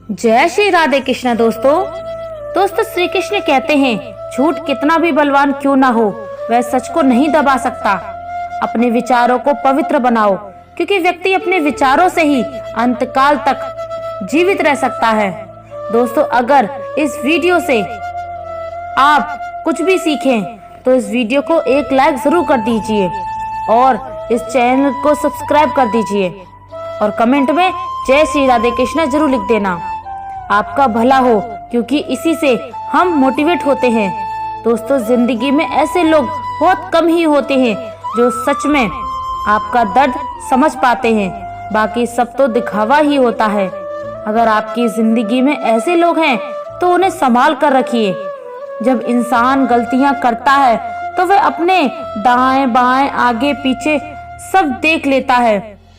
जय श्री राधे कृष्ण। दोस्तों श्री कृष्ण कहते हैं झूठ कितना भी बलवान क्यों ना हो वह सच को नहीं दबा सकता। अपने विचारों को पवित्र बनाओ क्योंकि व्यक्ति अपने विचारों से ही अंतकाल तक जीवित रह सकता है। दोस्तों अगर इस वीडियो से आप कुछ भी सीखें तो इस वीडियो को एक लाइक जरूर कर दीजिए और इस चैनल को सब्सक्राइब कर दीजिए और कमेंट में जय श्री राधे कृष्ण जरूर लिख देना। आपका भला हो क्योंकि इसी से हम मोटिवेट होते हैं। दोस्तों जिंदगी में ऐसे लोग बहुत कम ही होते हैं जो सच में आपका दर्द समझ पाते हैं, बाकी सब तो दिखावा ही होता है। अगर आपकी जिंदगी में ऐसे लोग हैं तो उन्हें संभाल कर रखिए। जब इंसान गलतियां करता है तो वह अपने दाएं बाएं आगे पीछे सब देख लेता है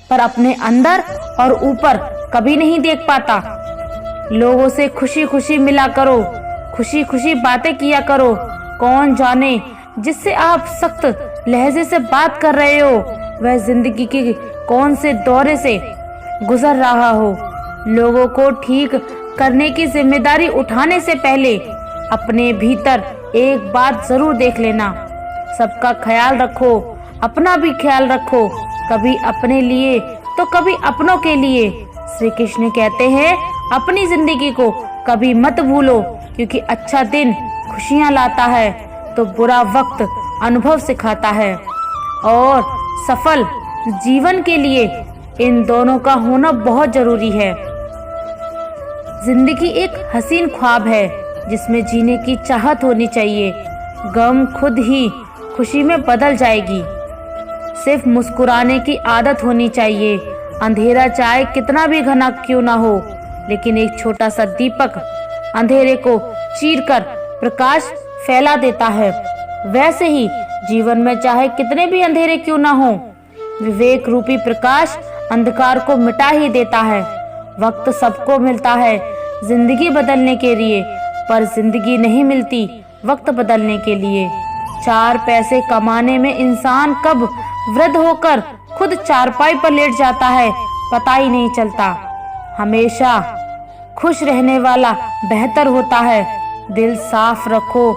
पर अपने अंदर और ऊपर कभी नहीं देख पाता। लोगों से खुशी खुशी मिला करो, खुशी खुशी बातें किया करो। कौन जाने जिससे आप सख्त लहजे से बात कर रहे हो वह जिंदगी के कौन से दौरे से गुजर रहा हो। लोगों को ठीक करने की जिम्मेदारी उठाने से पहले अपने भीतर एक बात जरूर देख लेना। सबका ख्याल रखो, अपना भी ख्याल रखो, कभी अपने लिए तो कभी अपनों के लिए। श्री कृष्ण कहते हैं अपनी जिंदगी को कभी मत भूलो क्योंकि अच्छा दिन खुशियां लाता है तो बुरा वक्त अनुभव सिखाता है। और सफल जीवन के लिए इन दोनों का होना बहुत जरूरी है। जिंदगी एक हसीन ख्वाब है जिसमें जीने की चाहत होनी चाहिए। गम खुद ही खुशी में बदल जाएगी। सिर्फ मुस्कुराने की आदत होनी चाहिए। अंधेरा चाहे कितना भी घना क्यों ना हो, लेकिन एक छोटा सा दीपक अंधेरे को चीरकर प्रकाश फैला देता है। वैसे ही जीवन में चाहे कितने भी अंधेरे क्यों ना हो, विवेक रूपी प्रकाश अंधकार को मिटा ही देता है। वक्त सबको मिलता है जिंदगी बदलने के लिए, पर जिंदगी नहीं मिलती वक्त बदलने के लिए। 4 पैसे कमाने में इंसान कब वृद्ध होकर खुद चारपाई पर लेट जाता है पता ही नहीं चलता। हमेशा खुश रहने वाला बेहतर होता है। दिल साफ रखो,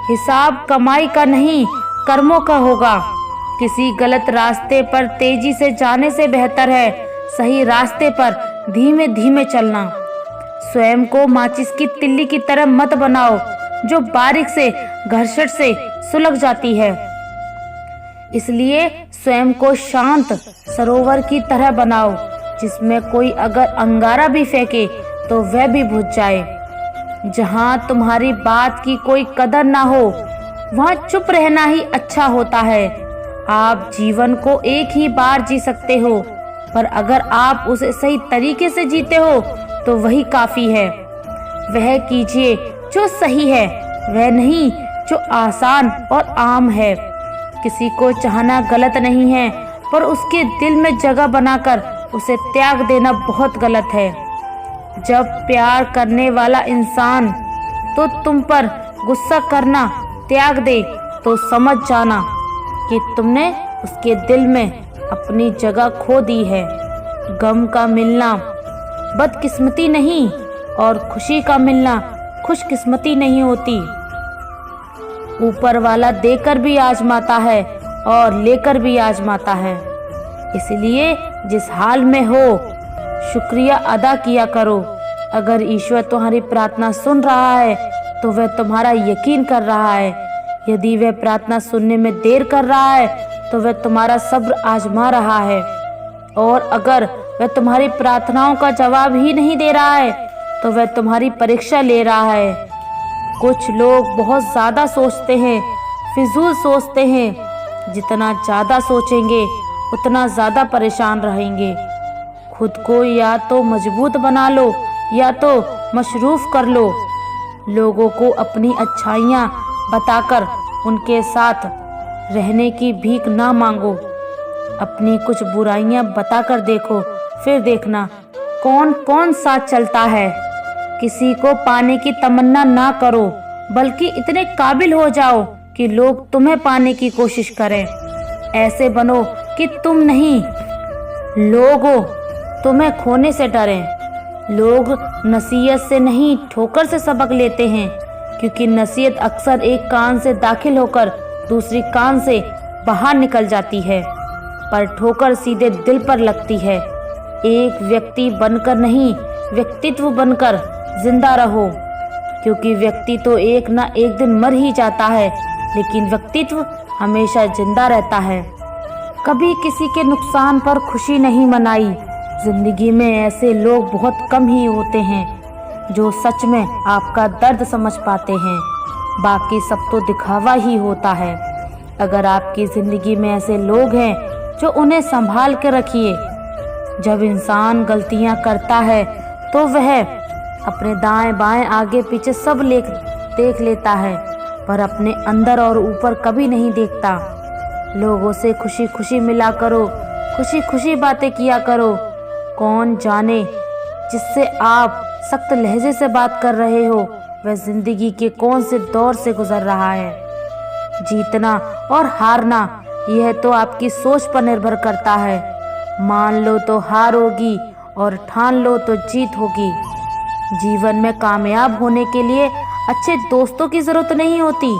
हिसाब कमाई का नहीं कर्मों का होगा। किसी गलत रास्ते पर तेजी से जाने से बेहतर है सही रास्ते पर धीमे धीमे चलना। स्वयं को माचिस की तिल्ली की तरह मत बनाओ जो बारीक से घर्षण से सुलग जाती है। इसलिए स्वयं को शांत सरोवर की तरह बनाओ जिसमें कोई अगर अंगारा भी फेंके तो वह भी बुझ जाए। जहां तुम्हारी बात की कोई कदर ना हो वहां चुप रहना ही अच्छा होता है। आप जीवन को एक ही बार जी सकते हो, पर अगर आप उसे सही तरीके से जीते हो तो वही काफी है। वह कीजिए जो सही है, वह नहीं जो आसान और आम है। किसी को चाहना गलत नहीं है, पर उसके दिल में जगह बनाकर उसे त्याग देना बहुत गलत है। जब प्यार करने वाला इंसान तो तुम पर गुस्सा करना त्याग दे तो समझ जाना कि तुमने उसके दिल में अपनी जगह खो दी है। गम का मिलना बदकिस्मती नहीं और खुशी का मिलना खुशकिस्मती नहीं होती। ऊपर वाला देकर भी आजमाता है और लेकर भी आजमाता है। इसलिए जिस हाल में हो शुक्रिया अदा किया करो। अगर ईश्वर तुम्हारी प्रार्थना सुन रहा है तो वह तुम्हारा यकीन कर रहा है। यदि वह प्रार्थना सुनने में देर कर रहा है तो वह तुम्हारा सब्र आजमा रहा है। और अगर वह तुम्हारी प्रार्थनाओं का जवाब ही नहीं दे रहा है तो वह तुम्हारी परीक्षा ले रहा है। कुछ लोग बहुत ज्यादा सोचते हैं, फिजूल सोचते हैं। जितना ज्यादा सोचेंगे उतना ज्यादा परेशान रहेंगे। खुद को या तो मजबूत बना लो या तो मशरूफ कर लो। लोगों को अपनी अच्छाइयाँ बताकर उनके साथ रहने की भीख ना मांगो। अपनी कुछ बुराइयां बताकर देखो, फिर देखना कौन कौन साथ चलता है। किसी को पाने की तमन्ना ना करो, बल्कि इतने काबिल हो जाओ कि लोग तुम्हें पाने की कोशिश करें। ऐसे बनो कि तुम नहीं, लोग तुम्हें खोने से डरें। लोग नसीहत से नहीं ठोकर से सबक लेते हैं, क्योंकि नसीहत अक्सर एक कान से दाखिल होकर दूसरी कान से बाहर निकल जाती है, पर ठोकर सीधे दिल पर लगती है। एक व्यक्ति बनकर नहीं, व्यक्तित्व बनकर जिंदा रहो, क्योंकि व्यक्ति तो एक ना एक दिन मर ही जाता है, लेकिन व्यक्तित्व हमेशा जिंदा रहता है। कभी किसी के नुकसान पर खुशी नहीं मनाई। जिंदगी में ऐसे लोग बहुत कम ही होते हैं जो सच में आपका दर्द समझ पाते हैं, बाकी सब तो दिखावा ही होता है। अगर आपकी जिंदगी में ऐसे लोग हैं जो उन्हें संभाल के रखिए। जब इंसान गलतियां करता है तो वह अपने दाएं बाएं आगे पीछे सब देख लेता है, पर अपने अंदर और ऊपर कभी नहीं देखता। लोगों से खुशी खुशी मिला करो, खुशी खुशी बातें किया करो। कौन जाने जिससे आप सख्त लहजे से बात कर रहे हो वह जिंदगी के कौन से दौर से गुजर रहा है। जीतना और हारना यह तो आपकी सोच पर निर्भर करता है। मान लो तो हार होगी और ठान लो तो जीत होगी। जीवन में कामयाब होने के लिए अच्छे दोस्तों की जरूरत नहीं होती,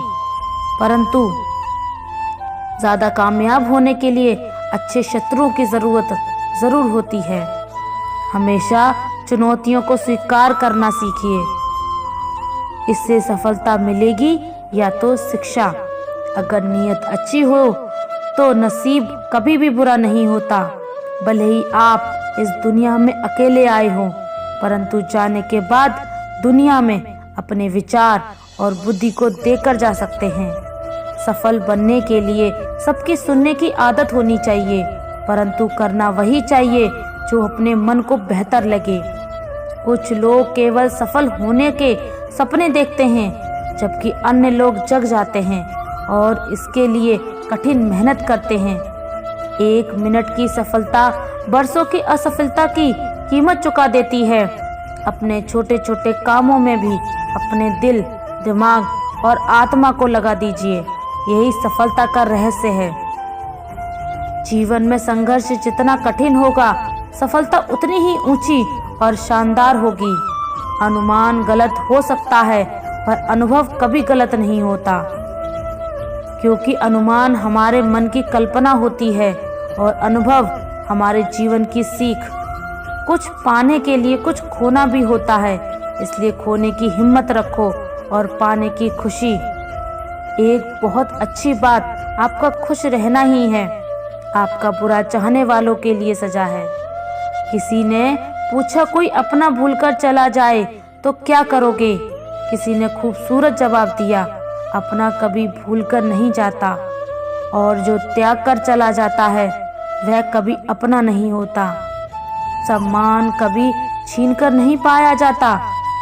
परंतु ज्यादा कामयाब होने के लिए अच्छे शत्रुओं की जरूरत जरूर होती है। हमेशा चुनौतियों को स्वीकार करना सीखिए, इससे सफलता मिलेगी या तो शिक्षा। अगर नीयत अच्छी हो तो नसीब कभी भी बुरा नहीं होता। भले ही आप इस दुनिया में अकेले आए हो, परंतु जाने के बाद दुनिया में अपने विचार और बुद्धि को देकर जा सकते हैं। सफल बनने के लिए सबकी सुनने की आदत होनी चाहिए, परंतु करना वही चाहिए जो अपने मन को बेहतर लगे। कुछ लोग केवल सफल होने के सपने देखते हैं, जबकि अन्य लोग जग जाते हैं और इसके लिए कठिन मेहनत करते हैं। 1 मिनट की सफलता बरसों की असफलता की कीमत चुका देती है। अपने छोटे छोटे कामों में भी अपने दिल, दिमाग और आत्मा को लगा दीजिए, यही सफलता का रहस्य है। जीवन में संघर्ष जितना कठिन होगा, सफलता उतनी ही ऊंची और शानदार होगी। अनुमान गलत हो सकता है, पर अनुभव कभी गलत नहीं होता, क्योंकि अनुमान हमारे मन की कल्पना होती है और अनुभव हमारे जीवन की सीख। कुछ पाने के लिए कुछ खोना भी होता है, इसलिए खोने की हिम्मत रखो और पाने की खुशी। एक बहुत अच्छी बात आपका खुश रहना ही है। आपका बुरा चाहने वालों के लिए सजा है। किसी ने पूछा, कोई अपना भूलकर चला जाए तो क्या करोगे? किसी ने खूबसूरत जवाब दिया, अपना कभी भूलकर नहीं जाता, और जो त्याग कर चला जाता है वह कभी अपना नहीं होता। सम्मान कभी छीन कर नहीं पाया जाता,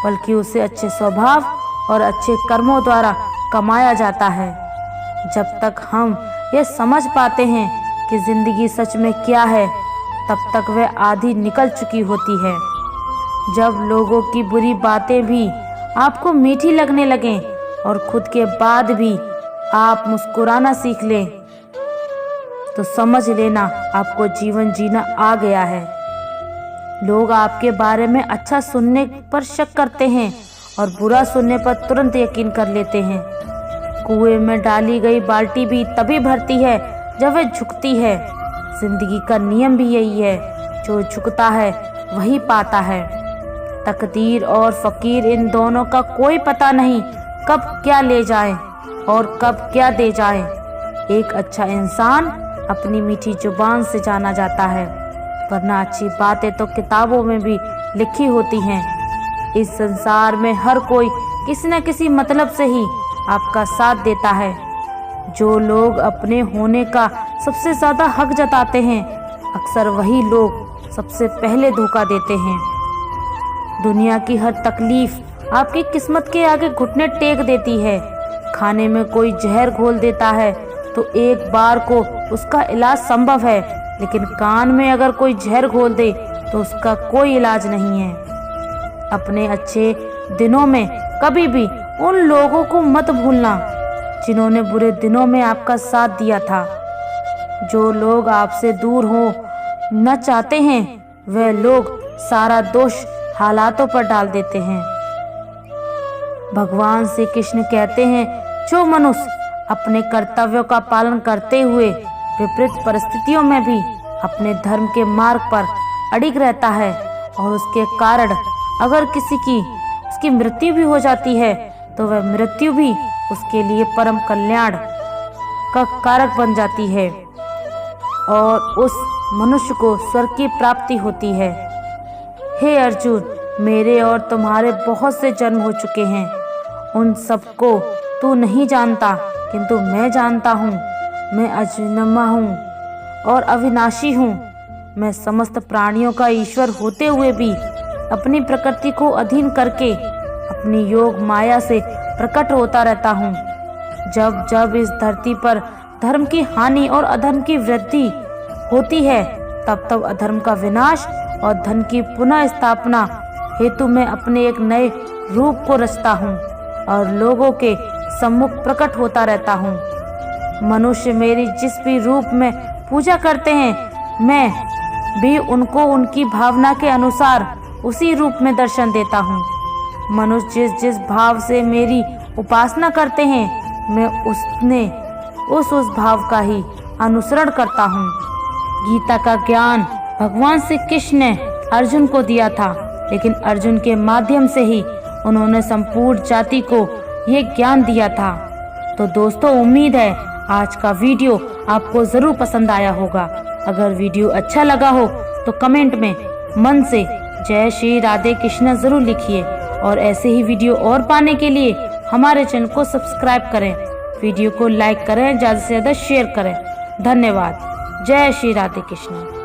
बल्कि उसे अच्छे स्वभाव और अच्छे कर्मों द्वारा कमाया जाता है। जब तक हम ये समझ पाते हैं कि जिंदगी सच में क्या है, तब तक वह आधी निकल चुकी होती है। जब लोगों की बुरी बातें भी आपको मीठी लगने लगें और खुद के बाद भी आप मुस्कुराना सीख लें, तो समझ लेना आपको जीवन जीना आ गया है। लोग आपके बारे में अच्छा सुनने पर शक करते हैं और बुरा सुनने पर तुरंत यकीन कर लेते हैं। कुएं में डाली गई बाल्टी भी तभी भरती है जब वह झुकती है। जिंदगी का नियम भी यही है, जो झुकता है वही पाता है। तकदीर और फकीर, इन दोनों का कोई पता नहीं कब क्या ले जाए और कब क्या दे जाए। एक अच्छा इंसान अपनी मीठी जुबान से जाना जाता है, वरना अच्छी बातें तो किताबों में भी लिखी होती हैं। इस संसार में हर कोई किसी न किसी मतलब से ही आपका साथ देता है। जो लोग अपने होने का सबसे ज्यादा हक जताते हैं, अक्सर वही लोग सबसे पहले धोखा देते हैं। दुनिया की हर तकलीफ आपकी किस्मत के आगे घुटने टेक देती है। खाने में कोई जहर घोल देता है तो एक बार को उसका इलाज संभव है, लेकिन कान में अगर कोई जहर घोल दे तो उसका कोई इलाज नहीं है। अपने अच्छे दिनों में कभी भी उन लोगों को मत भूलना जिन्होंने बुरे दिनों में आपका साथ दिया था। जो लोग आपसे दूर हो न चाहते हैं, वह लोग सारा दोष हालातों पर डाल देते हैं। भगवान श्री कृष्ण कहते हैं, जो मनुष्य अपने कर्तव्यों का पालन करते हुए विपरीत परिस्थितियों में भी अपने धर्म के मार्ग पर अडिग रहता है और उसके कारण अगर किसी की उसकी मृत्यु भी हो जाती है तो वह मृत्यु भी उसके लिए परम कल्याण का कारक बन जाती है और उस मनुष्य को स्वर्ग की प्राप्ति होती है। हे अर्जुन, मेरे और तुम्हारे बहुत से जन्म हो चुके हैं, उन सबको तू नहीं जानता, किंतु मैं जानता हूँ। मैं अजन्मा हूँ और अविनाशी हूँ। मैं समस्त प्राणियों का ईश्वर होते हुए भी अपनी प्रकृति को अधीन करके अपनी योग माया से प्रकट होता रहता हूँ। जब जब इस धरती पर धर्म की हानि और अधर्म की वृद्धि होती है, तब तब अधर्म का विनाश और धन की पुनः स्थापना हेतु मैं अपने एक नए रूप को रचता हूँ और लोगों के सम्मुख प्रकट होता रहता हूँ। मनुष्य मेरी जिस भी रूप में पूजा करते हैं, मैं भी उनको उनकी भावना के अनुसार उसी रूप में दर्शन देता हूँ। मनुष्य जिस जिस भाव से मेरी उपासना करते हैं, मैं उस भाव का ही अनुसरण करता हूँ। गीता का ज्ञान भगवान श्री कृष्ण ने अर्जुन को दिया था, लेकिन अर्जुन के माध्यम से ही उन्होंने संपूर्ण जाति को यह ज्ञान दिया था। तो दोस्तों, उम्मीद है आज का वीडियो आपको जरूर पसंद आया होगा। अगर वीडियो अच्छा लगा हो तो कमेंट में मन से जय श्री राधे कृष्ण जरूर लिखिए और ऐसे ही वीडियो और पाने के लिए हमारे चैनल को सब्सक्राइब करें, वीडियो को लाइक करें, ज़्यादा से ज़्यादा शेयर करें। धन्यवाद। जय श्री राधे कृष्ण।